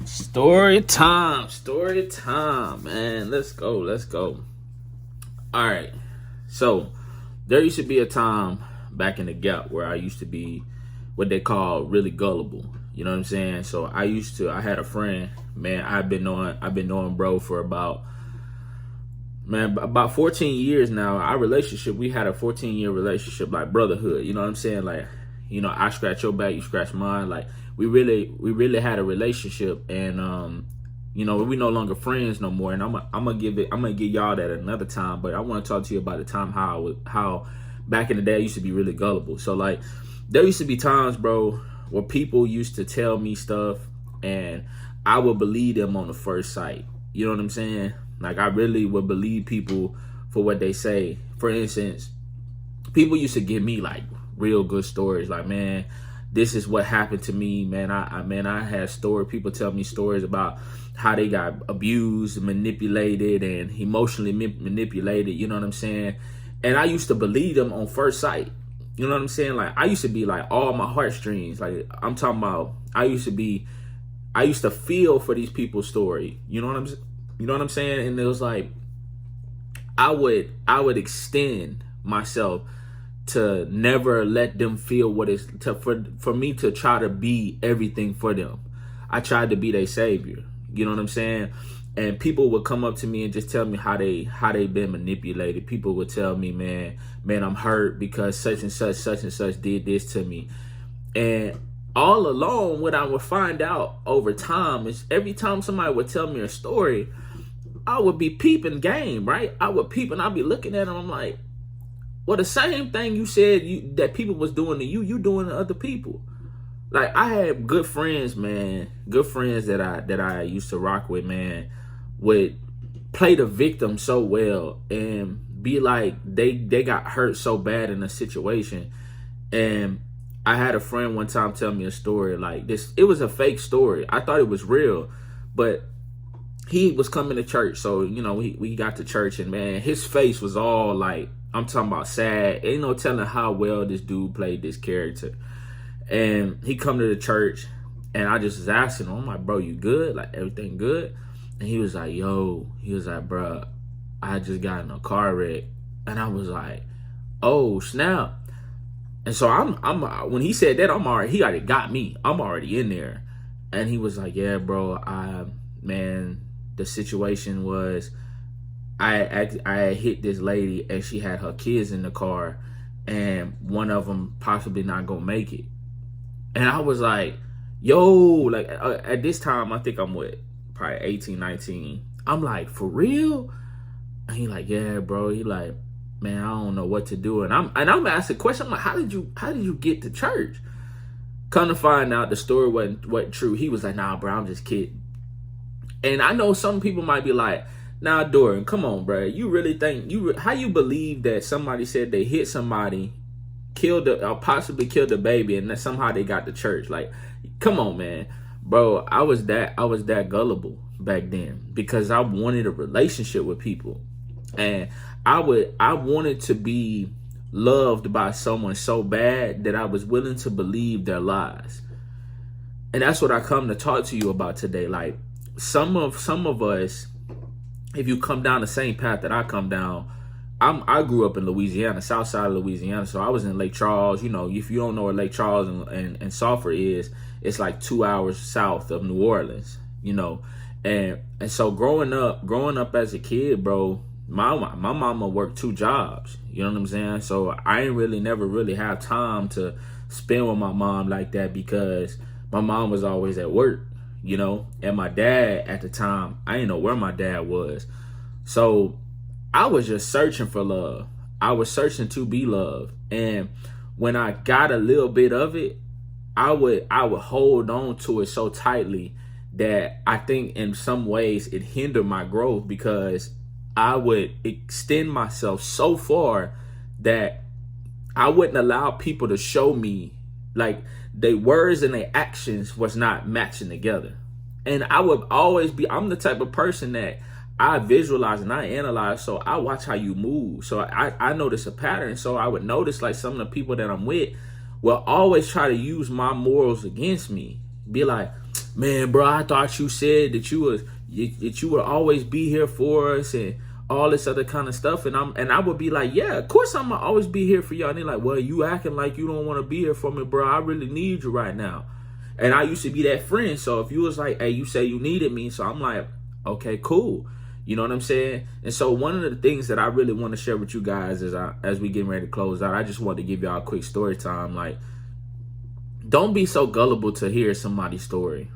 Story time, man. Let's go. All right. So, there used to be a time back in the gap where I used to be what they call really gullible. You know what I'm saying? So, I had a friend, man. I've been knowing bro for about 14 years now. Our relationship, we had a 14-year relationship, like brotherhood. You know what I'm saying? Like, I scratch your back, you scratch mine. Like, we really had a relationship, and we no longer friends no more. And I'm gonna give y'all that another time. But I want to talk to you about the time how back in the day I used to be really gullible. So like, there used to be times, bro, where people used to tell me stuff, and I would believe them on the first sight. You know what I'm saying? Like, I really would believe people for what they say. For instance, people used to give me like real good stories. Like, man, this is what happened to me, man. I had stories. People tell me stories about how they got abused, manipulated, and emotionally manipulated. You know what I'm saying? And I used to believe them on first sight. You know what I'm saying? Like, I used to be like all my heartstrings. Like, I'm talking about, I used to feel for these people's story. You know what I'm saying? And it was like, I would extend myself to never let them feel for me to try to be everything for them. I tried to be their savior. You know what I'm saying? And people would come up to me and just tell me how they been manipulated. People would tell me, man, I'm hurt because such and such did this to me. And all along, what I would find out over time is every time somebody would tell me a story, I would be peeping game, right? I would peep and I'd be looking at them. I'm like, well, the same thing you said that people was doing to you doing to other people. Like, I had good friends, man. Good friends that I used to rock with, man, would play the victim so well and be like they got hurt so bad in a situation. And I had a friend one time tell me a story like this. It was a fake story. I thought it was real, but he was coming to church. So, we got to church, and man, his face was all like, I'm talking about sad. Ain't no telling how well this dude played this character. And he come to the church, and I just was asking him, I'm like, bro, you good? Like, everything good? And he was like, bro, I just got in a car wreck. And I was like, oh, snap. And so I'm when he said that, he already got me. I'm already in there. And he was like, yeah, bro, man, the situation was, I hit this lady, and she had her kids in the car, and one of them possibly not gonna make it. And I was like, yo, like, at this time, I think I'm probably 18, 19. I'm like, for real? And he like, yeah, bro. He like, man, I don't know what to do. And I'm asking a question. I'm like, how did you get to church? Come to find out, the story wasn't true. He was like, nah, bro, I'm just kidding. And I know some people might be like, nah, Dorian, come on, bro. You really think how you believe that somebody said they hit somebody, possibly killed the baby, and that somehow they got to church? Like, come on, man. Bro, I was that gullible back then because I wanted a relationship with people. And I wanted to be loved by someone so bad that I was willing to believe their lies. And that's what I come to talk to you about today. Like, some of us, if you come down the same path that I come down, I grew up in Louisiana, south side of Louisiana. So I was in Lake Charles. If you don't know where Lake Charles and Sulphur is, it's like 2 hours south of New Orleans, And so growing up as a kid, bro, my mama worked 2 jobs. You know what I'm saying? So I ain't never really have time to spend with my mom like that because my mom was always at work, And my dad at the time, I didn't know where my dad was. So I was just searching for love. I was searching to be loved. And when I got a little bit of it, I would hold on to it so tightly that I think in some ways it hindered my growth because I would extend myself so far that I wouldn't allow people to show me, like, their words and their actions was not matching together. And I would always I'm the type of person that I visualize and I analyze, so I watch how you move. So I notice a pattern. So I would notice like some of the people that I'm with will always try to use my morals against me. Be like, man, bro, I thought you said that you would always be here for us and all this other kind of stuff. And I would be like, yeah, of course I'm gonna always be here for y'all. And they're like, well, you acting like you don't want to be here for me, bro. I really need you right now. And I used to be that friend. So if you was like, hey, you say you needed me, so I'm like, okay, cool. You know what I'm saying? And so one of the things that I really want to share with you guys as we getting ready to close out, I just want to give y'all a quick story time. Like, don't be so gullible to hear somebody's story.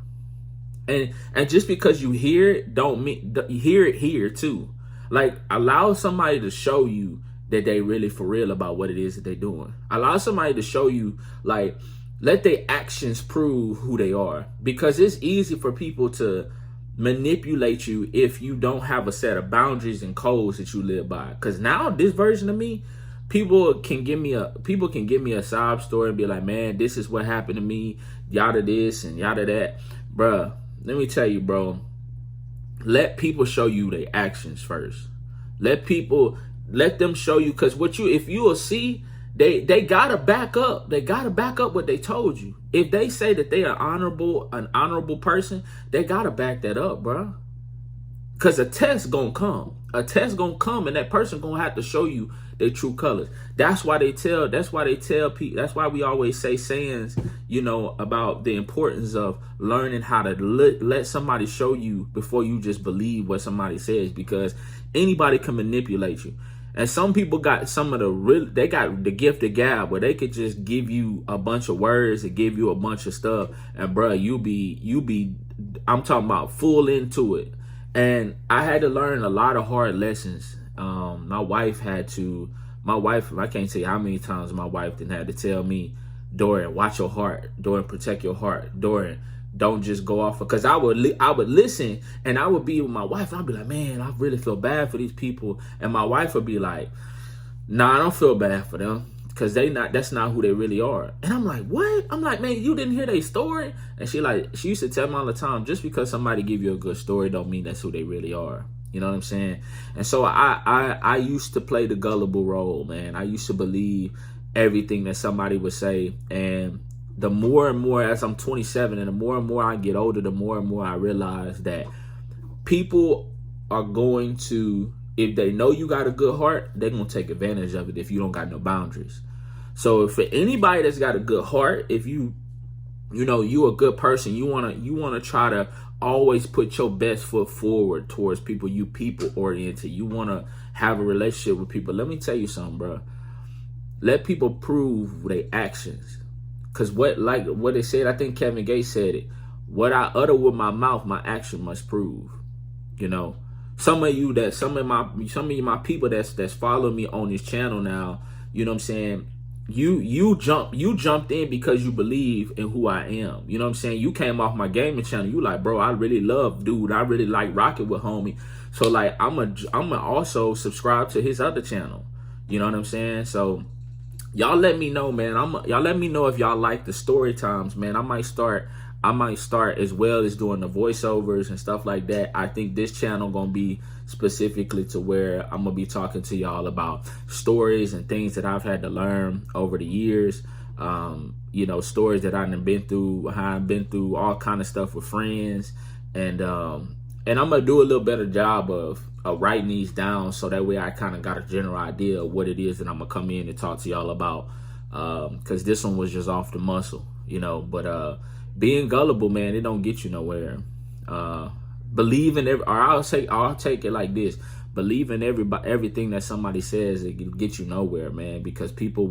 And just because you hear it, don't mean you hear it here too. Like, allow somebody to show you that they really for real about what it is that they're doing. Allow somebody to show you, like, let their actions prove who they are. Because it's easy for people to manipulate you if you don't have a set of boundaries and codes that you live by. Because now this version of me, people can give me a sob story and be like, man, this is what happened to me, yada this and yada that. Bruh, let me tell you, bro, let people show you their actions first. Let them show you, because if you will see, they gotta back up. They gotta back up what they told you. If they say that they are an honorable person, they gotta back that up, bro. Because a test gonna come. A test gonna come, and that person gonna have to show you their true colors. That's why they tell people. That's why we always say sayings, about the importance of learning how to let somebody show you before you just believe what somebody says, because anybody can manipulate you. And some people got they got the gift of gab where they could just give you a bunch of words and give you a bunch of stuff, and bro, you be I'm talking about full into it. And I had to learn a lot of hard lessons. My wife, I can't tell you how many times my wife didn't have to tell me, Dorian, watch your heart. Dorian, protect your heart. Dorian, don't just go off. Because I would listen, and I would be with my wife, and I'd be like, man, I really feel bad for these people. And my wife would be like, nah, I don't feel bad for them, because that's not who they really are. And I'm like, what? I'm like, man, you didn't hear their story? And she used to tell me all the time, just because somebody give you a good story don't mean that's who they really are. You know what I'm saying? And so I used to play the gullible role, man. I used to believe everything that somebody would say. And the more and more, as I'm 27, and the more and more I get older, the more and more I realize that people are going to, if they know you got a good heart, they're going to take advantage of it if you don't got no boundaries. So for anybody that's got a good heart, if you a good person, you want to try to always put your best foot forward towards people. You people oriented. You want to have a relationship with people. Let me tell you something, bro. Let people prove their actions. Because what they said, I think Kevin Gates said it. What I utter with my mouth, my action must prove. Some of my people that's following me on this channel now, you know what I'm saying? You jumped in because you believe in who I am. You know what I'm saying? You came off my gaming channel. You like, bro, I really love dude. I really like rocking with homie. So like, I'm gonna also subscribe to his other channel. You know what I'm saying? So y'all let me know, man. Y'all let me know if y'all like the story times, man. I might start as well as doing the voiceovers and stuff like that. I think this channel gonna be specifically to where I'm gonna be talking to y'all about stories and things that I've had to learn over the years. Stories that I've been through, how I've been through all kind of stuff with friends, and I'm gonna do a little better job of writing these down, so that way I kind of got a general idea of what it is that I'm gonna come in and talk to y'all about. Because this one was just off the muscle, But being gullible, man, it don't get you nowhere. Believe in I'll take it like this: believe in everything that somebody says. It can get you nowhere, man. Because people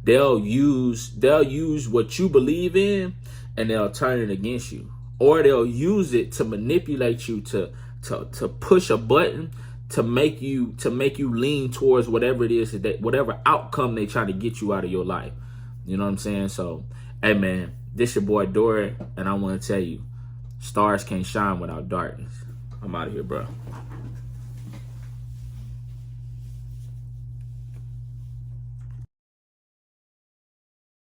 they'll use what you believe in, and they'll turn it against you, or they'll use it to manipulate you to push a button to make you lean towards whatever it is whatever outcome they try to get you out of your life. You know what I'm saying? So, hey, man. This your boy Dorian, and I want to tell you, stars can't shine without darkness. I'm out of here, bro.